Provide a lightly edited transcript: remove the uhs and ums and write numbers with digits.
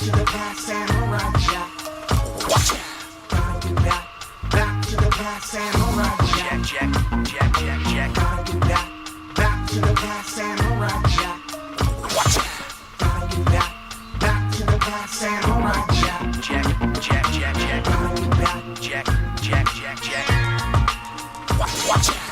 to the past, Samuraj. Watch out. Gotta do that. Back to the past, Samuraj. Check. Gotta do that. Back to the past, Samuraj. Watch out. Gotta do that. Back to the past, Samuraj. Check. Gotta do that. Check. Watch out.